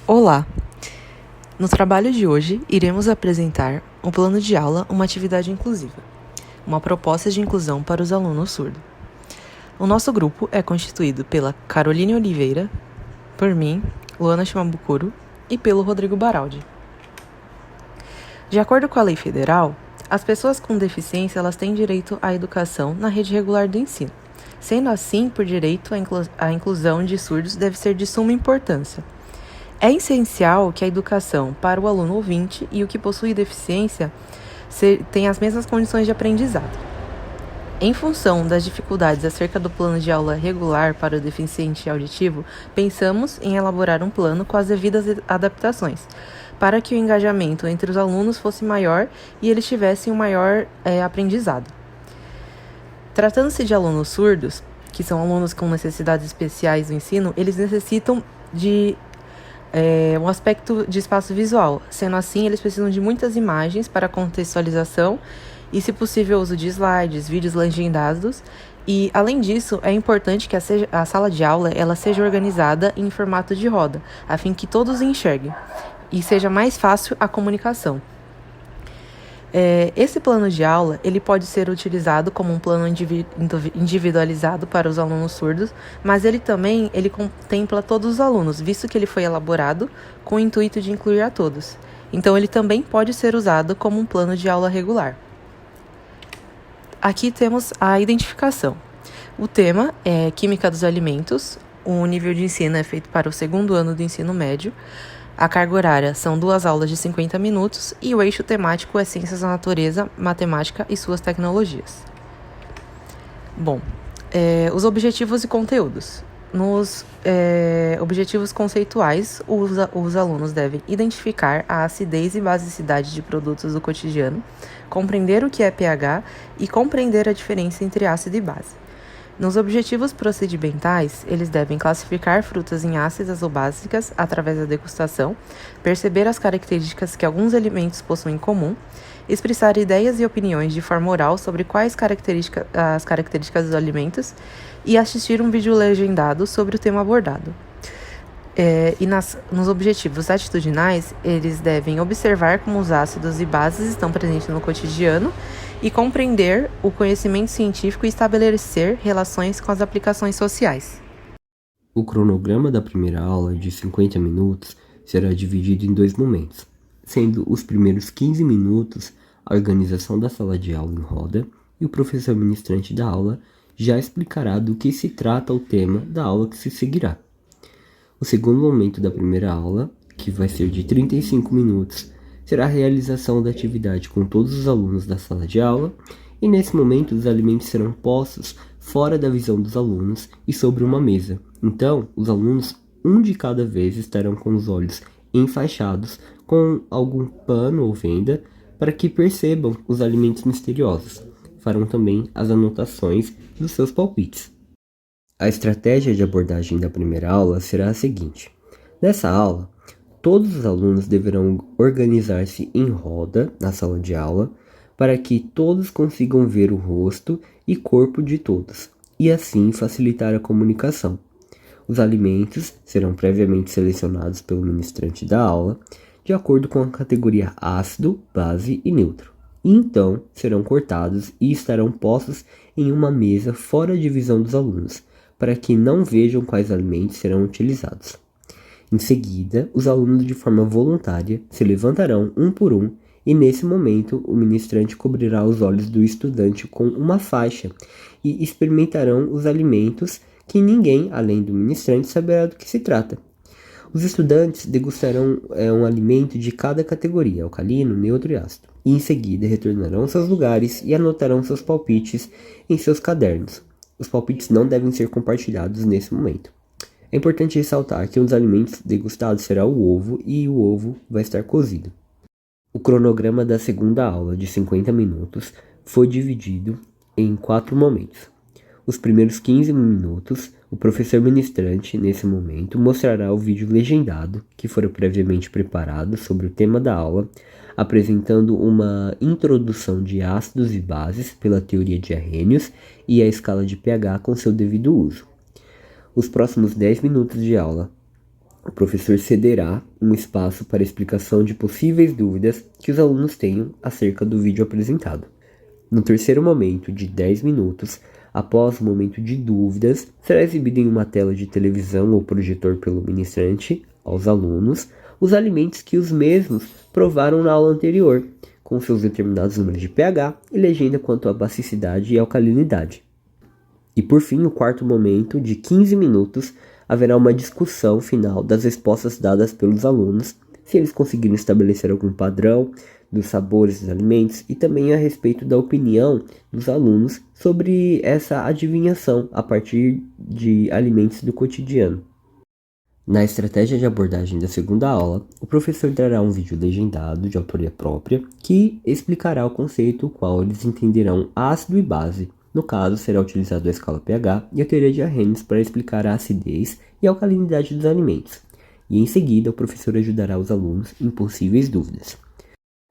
Olá! No trabalho de hoje, iremos apresentar um plano de aula, uma atividade inclusiva, uma proposta de inclusão para os alunos surdos. O nosso grupo é constituído pela Caroline Oliveira, por mim, Luana Shimabukuro, e pelo Rodrigo Baraldi. De acordo com a lei federal, as pessoas com deficiência elas têm direito à educação na rede regular do ensino. Sendo assim, por direito, a inclusão de surdos deve ser de suma importância. É essencial que a educação para o aluno ouvinte e o que possui deficiência tenha as mesmas condições de aprendizado. Em função das dificuldades acerca do plano de aula regular para o deficiente auditivo, pensamos em elaborar um plano com as devidas adaptações, para que o engajamento entre os alunos fosse maior e eles tivessem um maior aprendizado. Tratando-se de alunos surdos, que são alunos com necessidades especiais do ensino, eles necessitam de um aspecto de espaço visual. Sendo assim, eles precisam de muitas imagens para contextualização e, se possível, uso de slides, vídeos legendados. E, além disso, é importante que a sala de aula ela seja organizada em formato de roda, a fim que todos enxerguem e seja mais fácil a comunicação. Esse plano de aula ele pode ser utilizado como um plano individualizado para os alunos surdos, mas ele contempla todos os alunos, visto que ele foi elaborado com o intuito de incluir a todos. Então, ele também pode ser usado como um plano de aula regular. Aqui temos a identificação. O tema é Química dos Alimentos, o nível de ensino é feito para o 2º ano do ensino médio. A carga horária são 2 aulas de 50 minutos e o eixo temático é Ciências da Natureza, Matemática e suas tecnologias. Bom, os objetivos e conteúdos. Nos objetivos conceituais, os alunos devem identificar a acidez e basicidade de produtos do cotidiano, compreender o que é pH e compreender a diferença entre ácido e base. Nos objetivos procedimentais, eles devem classificar frutas em ácidas ou básicas através da degustação, perceber as características que alguns alimentos possuem em comum, expressar ideias e opiniões de forma oral sobre quais as características dos alimentos e assistir um vídeo legendado sobre o tema abordado. Nos objetivos atitudinais, eles devem observar como os ácidos e bases estão presentes no cotidiano e compreender o conhecimento científico e estabelecer relações com as aplicações sociais. O cronograma da primeira aula, de 50 minutos, será dividido em 2 momentos, sendo os primeiros 15 minutos a organização da sala de aula em roda e o professor ministrante da aula já explicará do que se trata o tema da aula que se seguirá. O segundo momento da primeira aula, que vai ser de 35 minutos, será a realização da atividade com todos os alunos da sala de aula, e nesse momento os alimentos serão postos fora da visão dos alunos e sobre uma mesa. Então, os alunos, um de cada vez, estarão com os olhos enfaixados com algum pano ou venda para que percebam os alimentos misteriosos. Farão também as anotações dos seus palpites. A estratégia de abordagem da primeira aula será a seguinte. Nessa aula, todos os alunos deverão organizar-se em roda na sala de aula para que todos consigam ver o rosto e corpo de todos, e assim facilitar a comunicação. Os alimentos serão previamente selecionados pelo ministrante da aula, de acordo com a categoria ácido, base e neutro. E então serão cortados e estarão postos em uma mesa fora de visão dos alunos, para que não vejam quais alimentos serão utilizados. Em seguida, os alunos de forma voluntária se levantarão um por um e nesse momento o ministrante cobrirá os olhos do estudante com uma faixa e experimentarão os alimentos que ninguém, além do ministrante, saberá do que se trata. Os estudantes degustarão um alimento de cada categoria, alcalino, neutro e ácido, e em seguida retornarão aos seus lugares e anotarão seus palpites em seus cadernos. Os palpites não devem ser compartilhados nesse momento. É importante ressaltar que um dos alimentos degustados será o ovo e o ovo vai estar cozido. O cronograma da segunda aula, de 50 minutos, foi dividido em 4 momentos. Os primeiros 15 minutos, o professor ministrante, nesse momento, mostrará o vídeo legendado, que fora previamente preparado sobre o tema da aula, apresentando uma introdução de ácidos e bases pela teoria de Arrhenius e a escala de pH com seu devido uso. Os próximos 10 minutos de aula O professor cederá um espaço para explicação de possíveis dúvidas que os alunos tenham acerca do vídeo apresentado. No terceiro momento, de 10 minutos, após o momento de dúvidas, será exibido em uma tela de televisão ou projetor pelo ministrante aos alunos os alimentos que os mesmos provaram na aula anterior, com seus determinados números de pH e legenda quanto à basicidade e alcalinidade. E por fim, no quarto momento, de 15 minutos, haverá uma discussão final das respostas dadas pelos alunos, se eles conseguiram estabelecer algum padrão dos sabores dos alimentos e também a respeito da opinião dos alunos sobre essa adivinhação a partir de alimentos do cotidiano. Na estratégia de abordagem da segunda aula, o professor trará um vídeo legendado de autoria própria que explicará o conceito, o qual eles entenderão ácido e base. No caso, será utilizado a escala pH e a teoria de Arrhenius para explicar a acidez e a alcalinidade dos alimentos. E em seguida, o professor ajudará os alunos em possíveis dúvidas.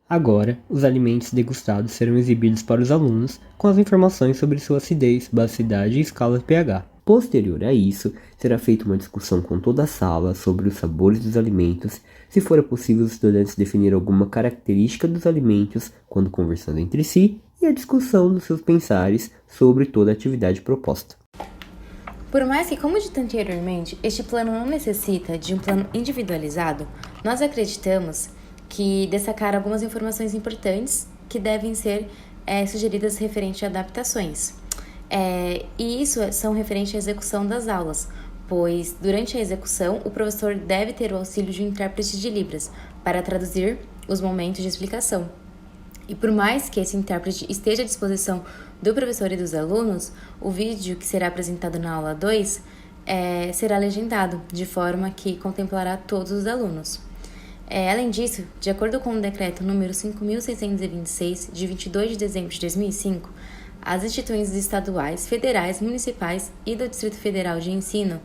Agora, os alimentos degustados serão exibidos para os alunos com as informações sobre sua acidez, basicidade e escala pH. Posterior a isso, será feita uma discussão com toda a sala sobre os sabores dos alimentos, se for possível os estudantes definir alguma característica dos alimentos quando conversando entre si, e a discussão dos seus pensares sobre toda a atividade proposta. Por mais que, como dito anteriormente, este plano não necessita de um plano individualizado, nós acreditamos que destacar algumas informações importantes que devem ser sugeridas referente a adaptações. E isso são referentes à execução das aulas, pois durante a execução o professor deve ter o auxílio de um intérprete de Libras para traduzir os momentos de explicação. E por mais que esse intérprete esteja à disposição do professor e dos alunos, o vídeo que será apresentado na aula 2 será legendado, de forma que contemplará todos os alunos. Além disso, de acordo com o decreto número 5.626, de 22 de dezembro de 2005, as instituições estaduais, federais, municipais e do Distrito Federal de Ensino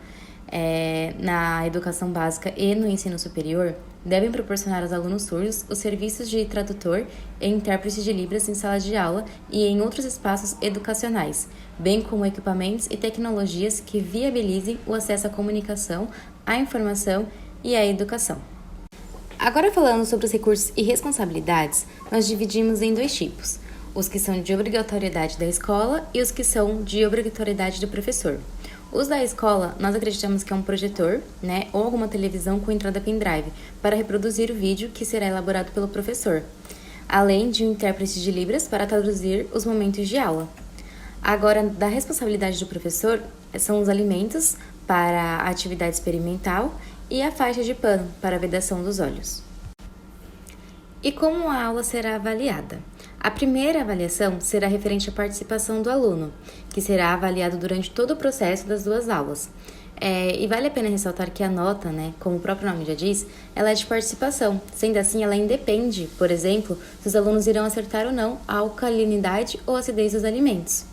na educação básica e no ensino superior devem proporcionar aos alunos surdos os serviços de tradutor e intérprete de Libras em sala de aula e em outros espaços educacionais, bem como equipamentos e tecnologias que viabilizem o acesso à comunicação, à informação e à educação. Agora, falando sobre os recursos e responsabilidades, nós dividimos em dois tipos: os que são de obrigatoriedade da escola e os que são de obrigatoriedade do professor. Os da escola, nós acreditamos que é um projetor, ou alguma televisão com entrada pendrive, para reproduzir o vídeo que será elaborado pelo professor, além de um intérprete de Libras para traduzir os momentos de aula. Agora, da responsabilidade do professor, são os alimentos para a atividade experimental e a faixa de pano para a vedação dos olhos. E como a aula será avaliada? A primeira avaliação será referente à participação do aluno, que será avaliado durante todo o processo das duas aulas. E vale a pena ressaltar que a nota, como o próprio nome já diz, ela é de participação. Sendo assim, ela independe, por exemplo, se os alunos irão acertar ou não a alcalinidade ou acidez dos alimentos.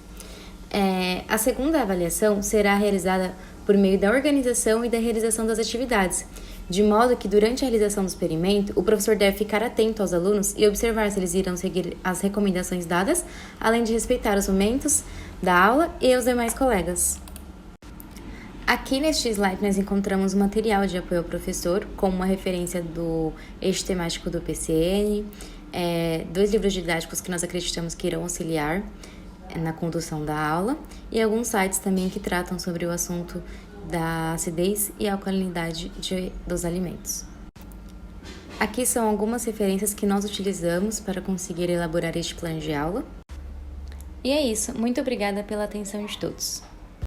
A segunda avaliação será realizada por meio da organização e da realização das atividades, de modo que durante a realização do experimento, o professor deve ficar atento aos alunos e observar se eles irão seguir as recomendações dadas, além de respeitar os momentos da aula e os demais colegas. Aqui neste slide nós encontramos o material de apoio ao professor, como uma referência do eixo temático do PCN, 2 livros didáticos que nós acreditamos que irão auxiliar na condução da aula, e alguns sites também que tratam sobre o assunto da acidez e alcalinidade dos alimentos. Aqui são algumas referências que nós utilizamos para conseguir elaborar este plano de aula. E é isso, muito obrigada pela atenção de todos.